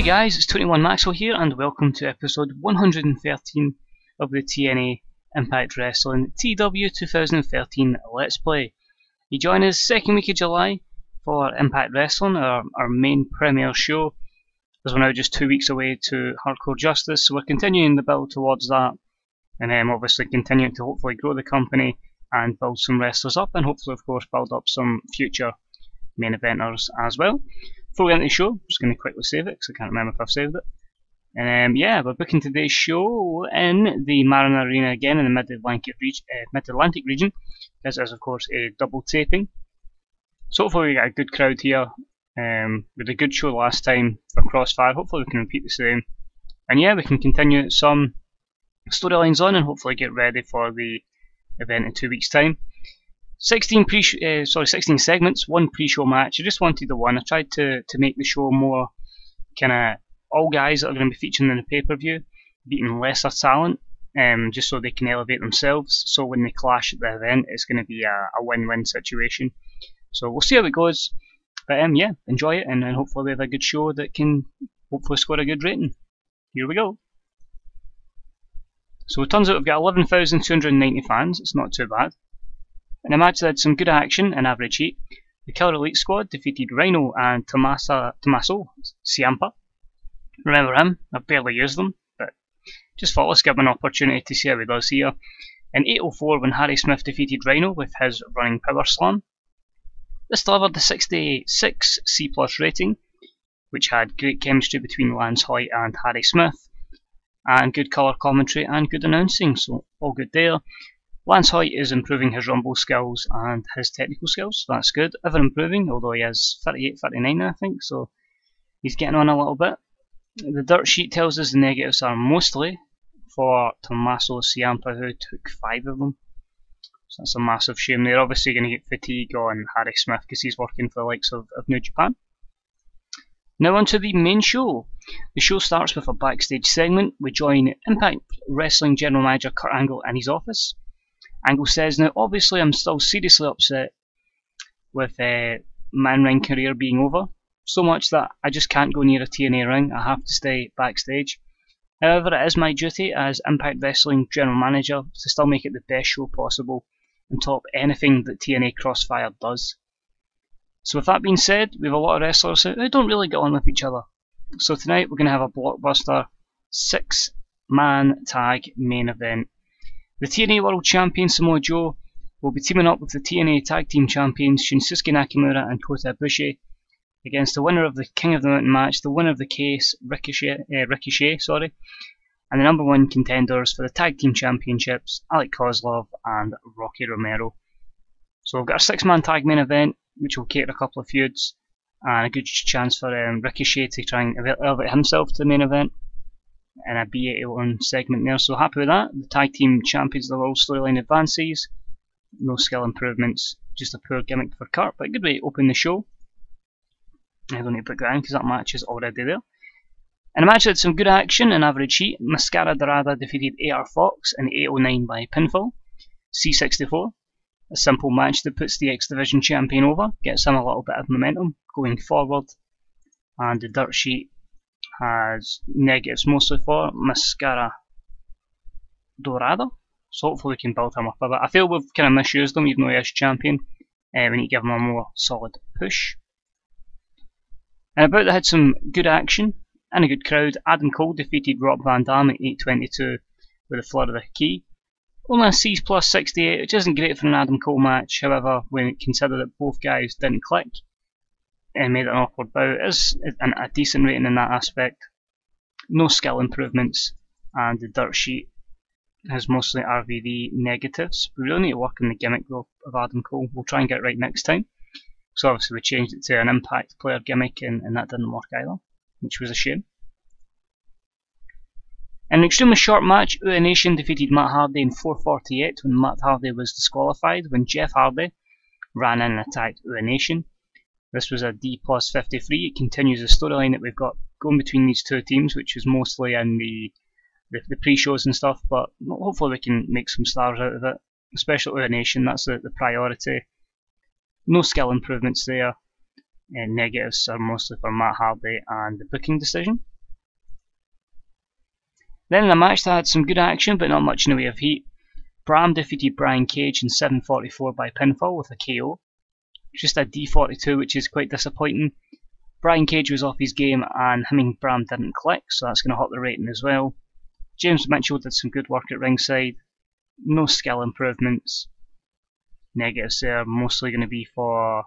guys, it's 21 Maxwell here and welcome to episode 113 of the TNA Impact Wrestling TEW2013 Let's Play. You join us second week of July for Impact Wrestling, our main premiere show, as we're now just 2 weeks away to Hardcore Justice, so we're continuing the build towards that, and obviously continuing to hopefully grow the company and build some wrestlers up, and hopefully of course build up some future main eventers as well. Before we get into the show, I'm just going to quickly save it because I can't remember if I've saved it. And yeah, we're booking today's show in the Marin Arena again in the Mid-Atlantic region. This is of course a double taping. So hopefully we get a good crowd here. We had a good show last time for Crossfire. Hopefully we can repeat the same. And yeah, we can continue some storylines on and hopefully get ready for the event in 2 weeks' time. 16 segments, one pre-show match. I just wanted the one. I tried to make the show more kind of all guys that are going to be featuring in the pay-per-view, beating lesser talent, just so they can elevate themselves. So when they clash at the event, it's going to be a win-win situation. So we'll see how it goes. But yeah, enjoy it, and hopefully we have a good show that can hopefully score a good rating. Here we go. So it turns out we've got 11,290 fans. It's not too bad. In a match that had some good action and average heat, the Killer Elite squad defeated Rhino and Tommaso Ciampa. Remember him? I barely used them, but just thought let's give him an opportunity to see how he does here. In 8:04 when Harry Smith defeated Rhino with his running power slam. This delivered the 66 C+ rating, which had great chemistry between Lance Hoyt and Harry Smith, and good colour commentary and good announcing, so all good there. Lance Hoyt is improving his rumble skills and his technical skills, so that's good. Ever improving, although he is 38, 39 now I think, so he's getting on a little bit. The dirt sheet tells us the negatives are mostly for Tommaso Ciampa, who took 5 of them. So that's a massive shame. They're obviously going to get fatigue on Harry Smith because he's working for the likes of New Japan. Now on to the main show. The show starts with a backstage segment. We join Impact Wrestling General Manager Kurt Angle in his office. Angle says, now obviously I'm still seriously upset with my in-ring career being over, so much that I just can't go near a TNA ring, I have to stay backstage. However, it is my duty as Impact Wrestling General Manager to still make it the best show possible and top anything that TNA Crossfire does. So with that being said, we have a lot of wrestlers who don't really get on with each other. So tonight we're going to have a blockbuster 6-man tag main event. The TNA World Champion Samoa Joe will be teaming up with the TNA Tag Team Champions Shinsuke Nakamura and Kota Ibushi against the winner of the King of the Mountain match, the winner of the case, Ricochet, and the number 1 contenders for the Tag Team Championships, Alec Kozlov and Rocky Romero. So we've got a 6-man tag main event, which will cater a couple of feuds, and a good chance for Ricochet to try and elevate himself to the main event. And a B81 segment there, so happy with that. The Tag Team Champions of the World storyline advances. No skill improvements, just a poor gimmick for Kurt, but a good way to open the show. I don't need to put that in because that match is already there. In a match that had some good action and average heat, Mascara Dorada defeated AR Fox in 8:09 by pinfall. C64, a simple match that puts the X Division champion over, gets him a little bit of momentum going forward, and the dirt sheet has negatives mostly for Mascara Dorada, so hopefully we can build him up a bit. I feel we've kind of misused him even though he is champion. We need to give him a more solid push. And about that had some good action and a good crowd. Adam Cole defeated Rob Van Dam at 8:22 with a Florida key. Only a C+ 68, which isn't great for an Adam Cole match, however when you consider that both guys didn't click and made it an awkward bout, it is a decent rating in that aspect. No skill improvements, and the dirt sheet has mostly RVD negatives. We really need to work on the gimmick though of Adam Cole. We'll try and get it right next time. So obviously we changed it to an Impact player gimmick and that didn't work either, which was a shame. In an extremely short match, Uta Nation defeated Matt Hardy in 4:48 when Matt Hardy was disqualified when Jeff Hardy ran in and attacked Uta Nation. This was a D+ 53. It continues the storyline that we've got going between these two teams, which is mostly in the pre-shows and stuff, but hopefully we can make some stars out of it, especially Uta Nation. That's the priority. No skill improvements there, and negatives are mostly for Matt Hardy and the booking decision. Then in a match that had some good action but not much in the way of heat, Bram defeated Brian Cage in 7:44 by pinfall with a KO. Just a D42, which is quite disappointing. Brian Cage was off his game and him and Bram didn't click, so that's going to hurt the rating as well. James Mitchell did some good work at ringside. No skill improvements. Negatives there, mostly going to be for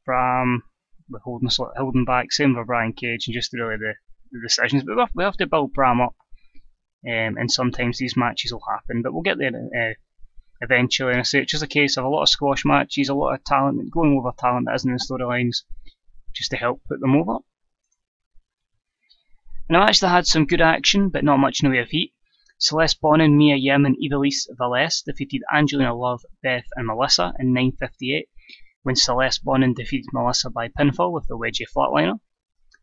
Bram, with holding back, same for Brian Cage, and just really the decisions. But we have to build Bram up, and sometimes these matches will happen, but we'll get there eventually. And I say it's just a case of a lot of squash matches, a lot of talent, going over talent that isn't in storylines, just to help put them over. In a match that had some good action, but not much in the way of heat, Celeste Bonin, Mia Yim and Ivelisse Valles defeated Angelina Love, Beth and Melissa in 9:58, when Celeste Bonin defeated Melissa by pinfall with the wedgie flatliner.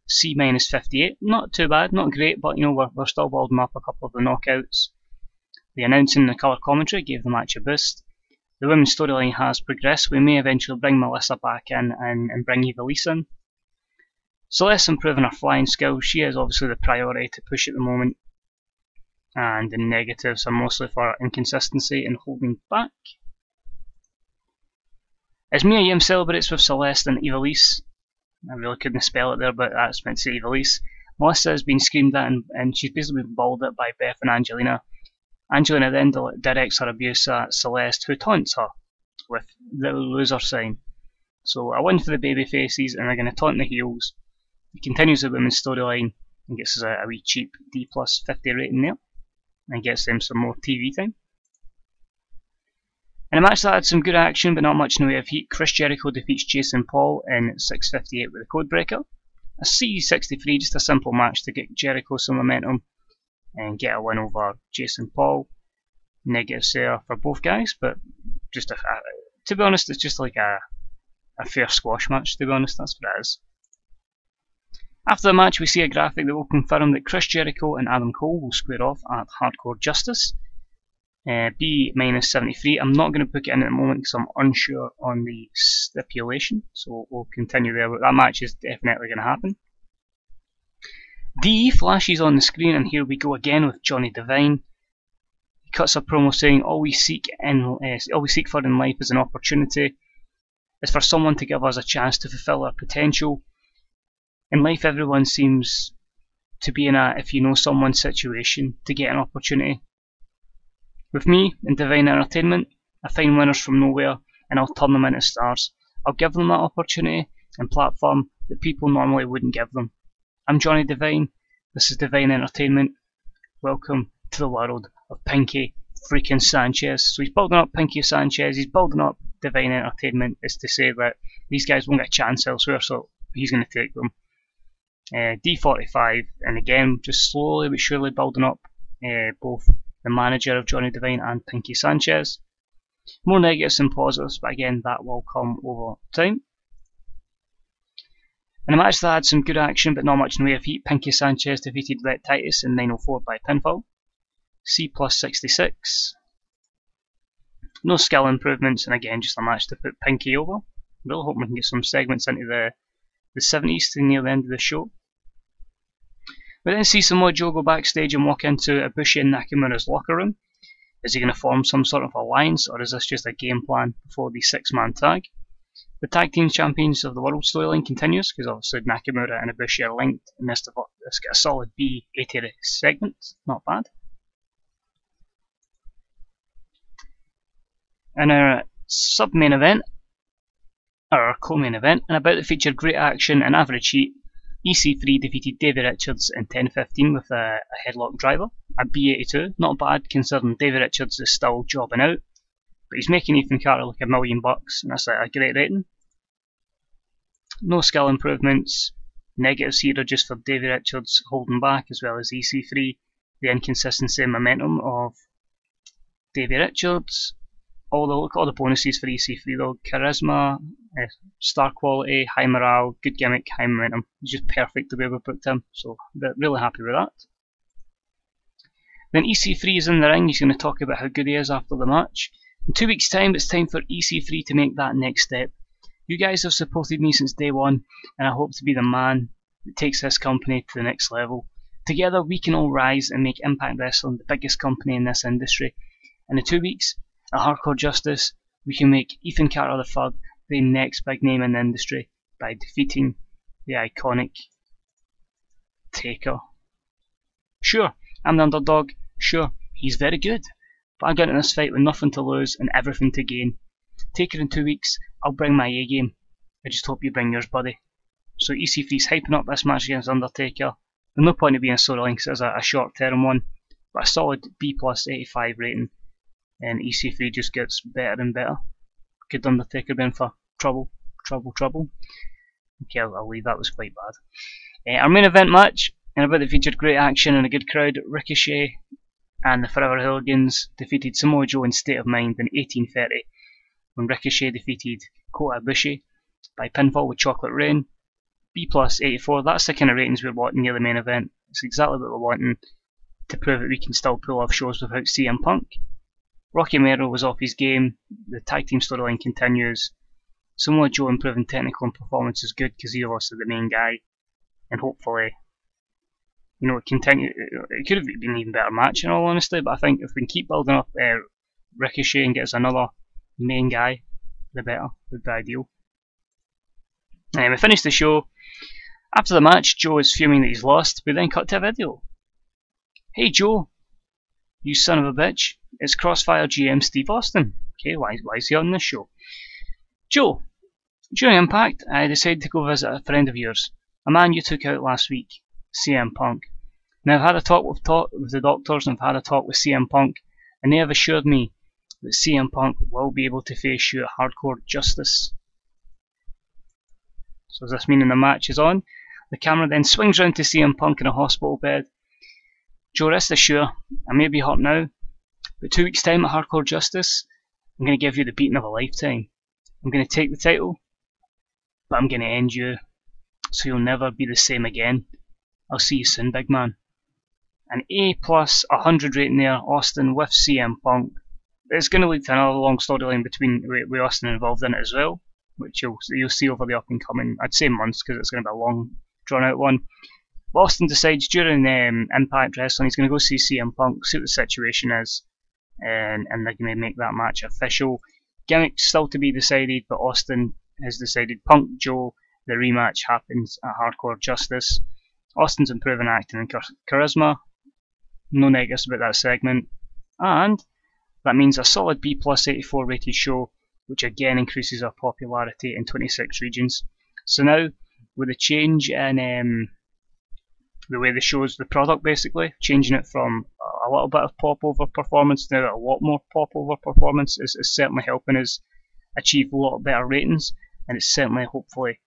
C-58, not too bad, not great, but we're still building up a couple of the knockouts. The announcing and the colour commentary gave the match a boost. The women's storyline has progressed. We may eventually bring Melissa back in and bring Ivelisse in. Celeste improving her flying skills. She is obviously the priority to push at the moment. And the negatives are mostly for inconsistency and holding back. As Mia Yim celebrates with Celeste and Ivelisse, I really couldn't spell it there, but that's meant to say Ivelisse. Melissa has been screamed at and she's basically been bawled at by Beth and Angelina. Angelina then directs her abuse at Celeste, who taunts her with the loser sign. So a win for the baby faces, and they're going to taunt the heels. He continues the women's storyline and gets us a wee cheap D+50 rating there, and gets them some more TV time. In a match that had some good action but not much in the way of heat, Chris Jericho defeats Jason Paul in 6:58 with a codebreaker. A C63, just a simple match to get Jericho some momentum and get a win over Jason Paul. Negatives there for both guys, but just to be honest, it's just like a fair squash match, to be honest, that's what it is. After the match, we see a graphic that will confirm that Chris Jericho and Adam Cole will square off at Hardcore Justice. B-73. I'm not going to book it in at the moment because I'm unsure on the stipulation, so we'll continue there, but that match is definitely going to happen. DE flashes on the screen, and here we go again with Johnny Devine. He cuts a promo saying, all we seek for in life is an opportunity. It's for someone to give us a chance to fulfill our potential. In life, everyone seems to be in a if you know someone situation to get an opportunity. With me in Divine Entertainment, I find winners from nowhere and I'll turn them into stars. I'll give them that opportunity and platform that people normally wouldn't give them. I'm Johnny Devine, this is Divine Entertainment. Welcome to the world of Pinky freaking Sanchez. So he's building up Pinky Sanchez, he's building up Divine Entertainment, is to say that these guys won't get a chance elsewhere, so he's going to take them. D45, and again, just slowly but surely building up both the manager of Johnny Devine and Pinky Sanchez. More negatives than positives, but again, that will come over time. In a match that had some good action but not much in the way of heat, Pinky Sanchez defeated Rhett Titus in 9:04 by pinfall. C+66. No skill improvements, and again, just a match to put Pinky over. Really hope we can get some segments into the 70s to near the end of the show. We then see Samoa Joe go backstage and walk into Ibushi and Nakamura's locker room. Is he going to form some sort of alliance, or is this just a game plan before the 6-man tag? The Tag Team Champions of the World storyline continues, because obviously Nakamura and Ibushi are linked, and this got a solid B80 segment, not bad. In our sub-main event, or our co-main event, and about to feature great action and average heat, EC3 defeated Davey Richards in 10:15 with a headlock driver, a B82, not bad considering Davey Richards is still jobbing out, but he's making Ethan Carter look $1 million, and that's a great rating. No skill improvements, negatives here are just for Davey Richards holding back, as well as EC3, the inconsistency and momentum of Davey Richards. Look at all the bonuses for EC3 though. Charisma, star quality, high morale, good gimmick, high momentum. It's just perfect the way we booked him, so they're really happy with that. Then EC3 is in the ring. He's going to talk about how good he is after the match. In 2 weeks' time, it's time for EC3 to make that next step. You guys have supported me since day one, and I hope to be the man that takes this company to the next level. Together we can all rise and make Impact Wrestling the biggest company in this industry. And in 2 weeks, at Hardcore Justice, we can make Ethan Carter III the next big name in the industry by defeating the iconic Taker. Sure, I'm the underdog. Sure, he's very good. But I got into this fight with nothing to lose and everything to gain. Taker in 2 weeks, I'll bring my A game. I just hope you bring yours, buddy. So EC3's hyping up this match against Undertaker. There's no point in being a storyline because it's a short term one, but a solid B+ 85 rating, and EC3 just gets better and better. Could Undertaker be in for trouble? Okay, I'll leave, that was quite bad. Our main event match, and I bet it featured great action and a good crowd. Ricochet and the Forever Hooligans defeated Samoa Joe in State of Mind in 1830, when Ricochet defeated Kota Ibushi by pinfall with Chocolate Rain. B+ 84, that's the kind of ratings we're wanting near the main event. It's exactly what we're wanting to prove that we can still pull off shows without CM Punk. Rocky Romero was off his game, the tag team storyline continues. Samoa Joe improving technical and performance is good because he lost to the main guy, and hopefully, you know, it could have been an even better match in all honesty, but I think if we can keep building up Ricochet and get us another main guy, the better, would be ideal. And we finished the show. After the match, Joe is fuming that he's lost. We then cut to a video. Hey Joe, you son of a bitch, it's Crossfire GM Steve Austin. Okay, why is he on this show? Joe, during Impact, I decided to go visit a friend of yours, a man you took out last week, CM Punk. Now I've had a talk with the doctors and I've had a talk with CM Punk, and they have assured me that CM Punk will be able to face you at Hardcore Justice. So does this mean the match is on? The camera then swings round to CM Punk in a hospital bed. Joe, rest assured, I may be hurt now, but 2 weeks time at Hardcore Justice, I'm going to give you the beating of a lifetime. I'm going to take the title, but I'm going to end you, so you'll never be the same again. I'll see you soon, big man. An A+ 100 rating there, Austin with CM Punk. It's going to lead to another long storyline with Austin involved in it as well, which you'll see over the up and coming, I'd say months, because it's going to be a long, drawn out one. But Austin decides during Impact Wrestling he's going to go see CM Punk, see what the situation is, and they're going to make that match official. Gimmick still to be decided, but Austin has decided Punk Joe, the rematch happens at Hardcore Justice. Austin's improving acting and charisma, no negatives about that segment, and that means a solid B+ 84 rated show, which again increases our popularity in 26 regions. So now, with the change in the way the show's the product, basically, changing it from a little bit of pop-over performance to a lot more pop-over performance is certainly helping us achieve a lot better ratings, and it's certainly, hopefully,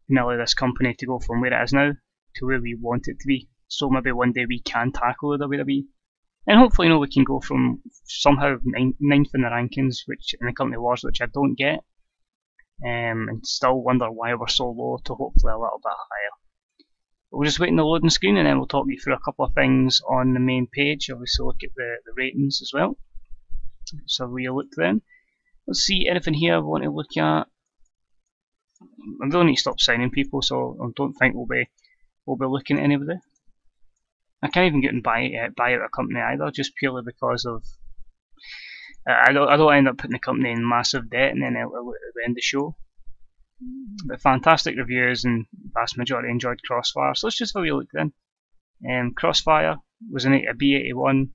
going to allow this company to go from where it is now to where we want it to be. So maybe one day we can tackle the WWE. And hopefully, you know, we can go from somehow ninth in the rankings, which in the company wars, which I don't get, and still wonder why we're so low, to hopefully a little bit higher. But we'll just wait on the loading screen, and then we'll talk you through a couple of things on the main page. Obviously, look at the ratings as well. So we look then. Let's see anything here I want to look at. I don't need to stop signing people, so I don't think we'll be looking at anybody. I can't even get and buy out a company either, just purely because of I don't end up putting the company in massive debt and then it'll end the show. But fantastic reviews, and vast majority enjoyed Crossfire. So let's just have a look then. Crossfire was a B81,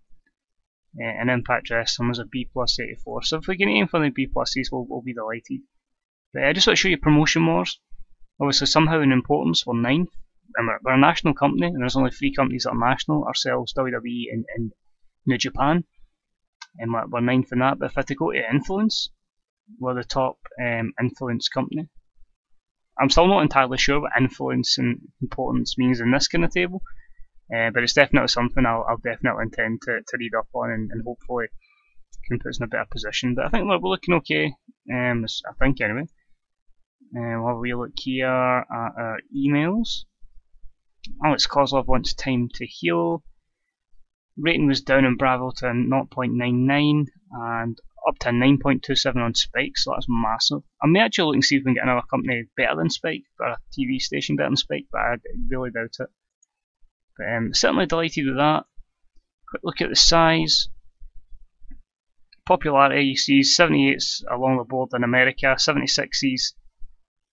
and Impact Wrestling was a B+ 84. So if we can aim for the B+, we'll be delighted. But I just want to show you promotion wars. Obviously, somehow in importance, we're 9th. And we're a national company, and there's only 3 companies that are national, ourselves, WWE, and New Japan. And we're 9th in that. But if I had to go to influence, we're the top influence company. I'm still not entirely sure what influence and importance means in this kind of table, but it's definitely something I'll definitely intend to read up on, and hopefully can put us in a better position. But I think we're looking okay, I think anyway. We'll have a look here at our emails. Alex Kozlov wants time to heal. Rating was down in Bravo to 0.99 and up to 9.27 on Spike, so that's massive. I may actually look and see if we can get another company better than Spike, or a TV station better than Spike, but I really doubt it. But certainly delighted with that. Quick look at the size. Popularity, you see 78s along the board in America, 76s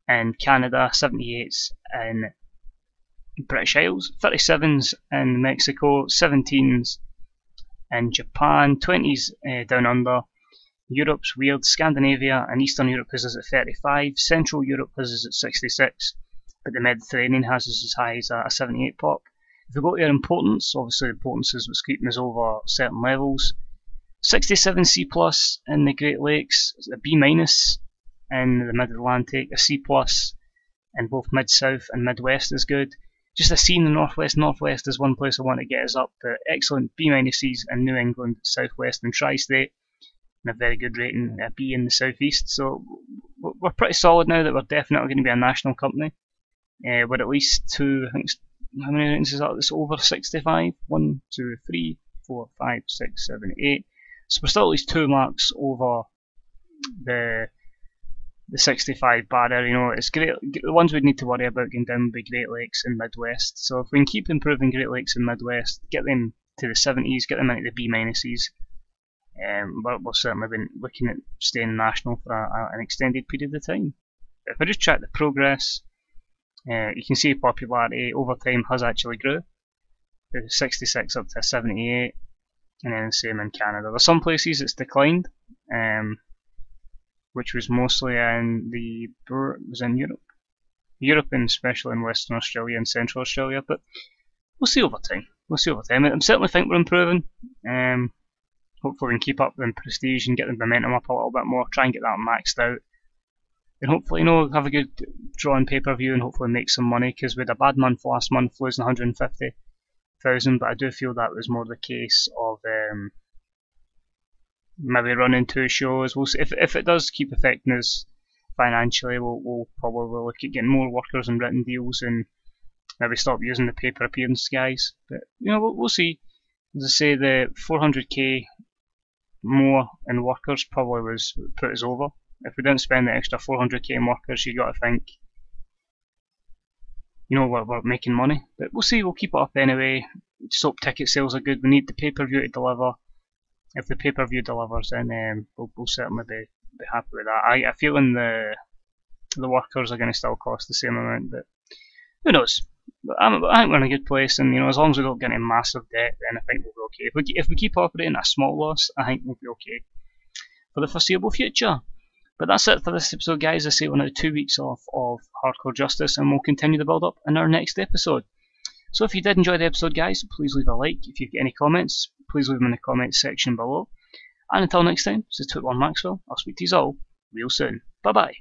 in Canada, 78s in British Isles, 37s in Mexico, 17s in Japan, 20s down under. Europe's weird, Scandinavia and Eastern Europe has us at 35, Central Europe has us at 66, but the Mediterranean has us as high as a 78 pop. If we go to our importance, obviously importance is what's keeping us over certain levels. 67 C plus in the Great Lakes, a B minus in the Mid-Atlantic, a C plus in both Mid-South and Midwest is good. Just a C in the Northwest is one place I want to get us up, but excellent B minuses in New England, Southwest and Tri-State, and a very good rating, a B in the Southeast. So we're pretty solid now that we're definitely going to be a national company. We're at least two, I think, how many ratings is that? It's over 65. 1, 2, 3, 4, 5, 6, 7, 8. So we're still at least 2 marks over the 65 barrier. You know, it's great. The ones we'd need to worry about going down would be Great Lakes and Midwest. So if we can keep improving Great Lakes and Midwest, get them to the 70s, get them into the B minuses, we'll certainly be looking at staying national for an extended period of time. If I just check the progress, you can see popularity over time has actually grew. The 66 up to 78, and then the same in Canada. There's some places it's declined, which was mostly in Europe and especially in Western Australia and Central Australia. But we'll see over time. I certainly think we're improving. Hopefully we can keep up the prestige and get the momentum up a little bit more. Try and get that maxed out. And hopefully, you know, have a good draw on pay-per-view and hopefully make some money, because we had a bad month last month, losing 150,000, but I do feel that was more the case of maybe running 2 shows. We'll see. If it does keep affecting us financially, we'll probably look at getting more workers and written deals and maybe stop using the pay-per appearance guys. But you know, we'll see. As I say, the 400k more in workers probably was put us over. If we didn't spend the extra 400k in workers, you got to think, you know, we're making money. But we'll see. We'll keep it up anyway. Soap ticket sales are good. We need the pay-per-view to deliver. If the pay-per-view delivers, then we'll certainly be happy with that. I feel the workers are going to still cost the same amount, but who knows? I think we're in a good place, and you know, as long as we don't get into massive debt, then I think we'll be okay. If we keep operating at a small loss, I think we'll be okay for the foreseeable future. But that's it for this episode, guys. I say we're now 2 weeks off of Hardcore Justice, and we'll continue the build up in our next episode. So if you did enjoy the episode, guys, please leave a like. If you've got any comments, please leave them in the comments section below. And until next time, this is TEW2013 Maxwell. I'll speak to you all real soon. Bye bye.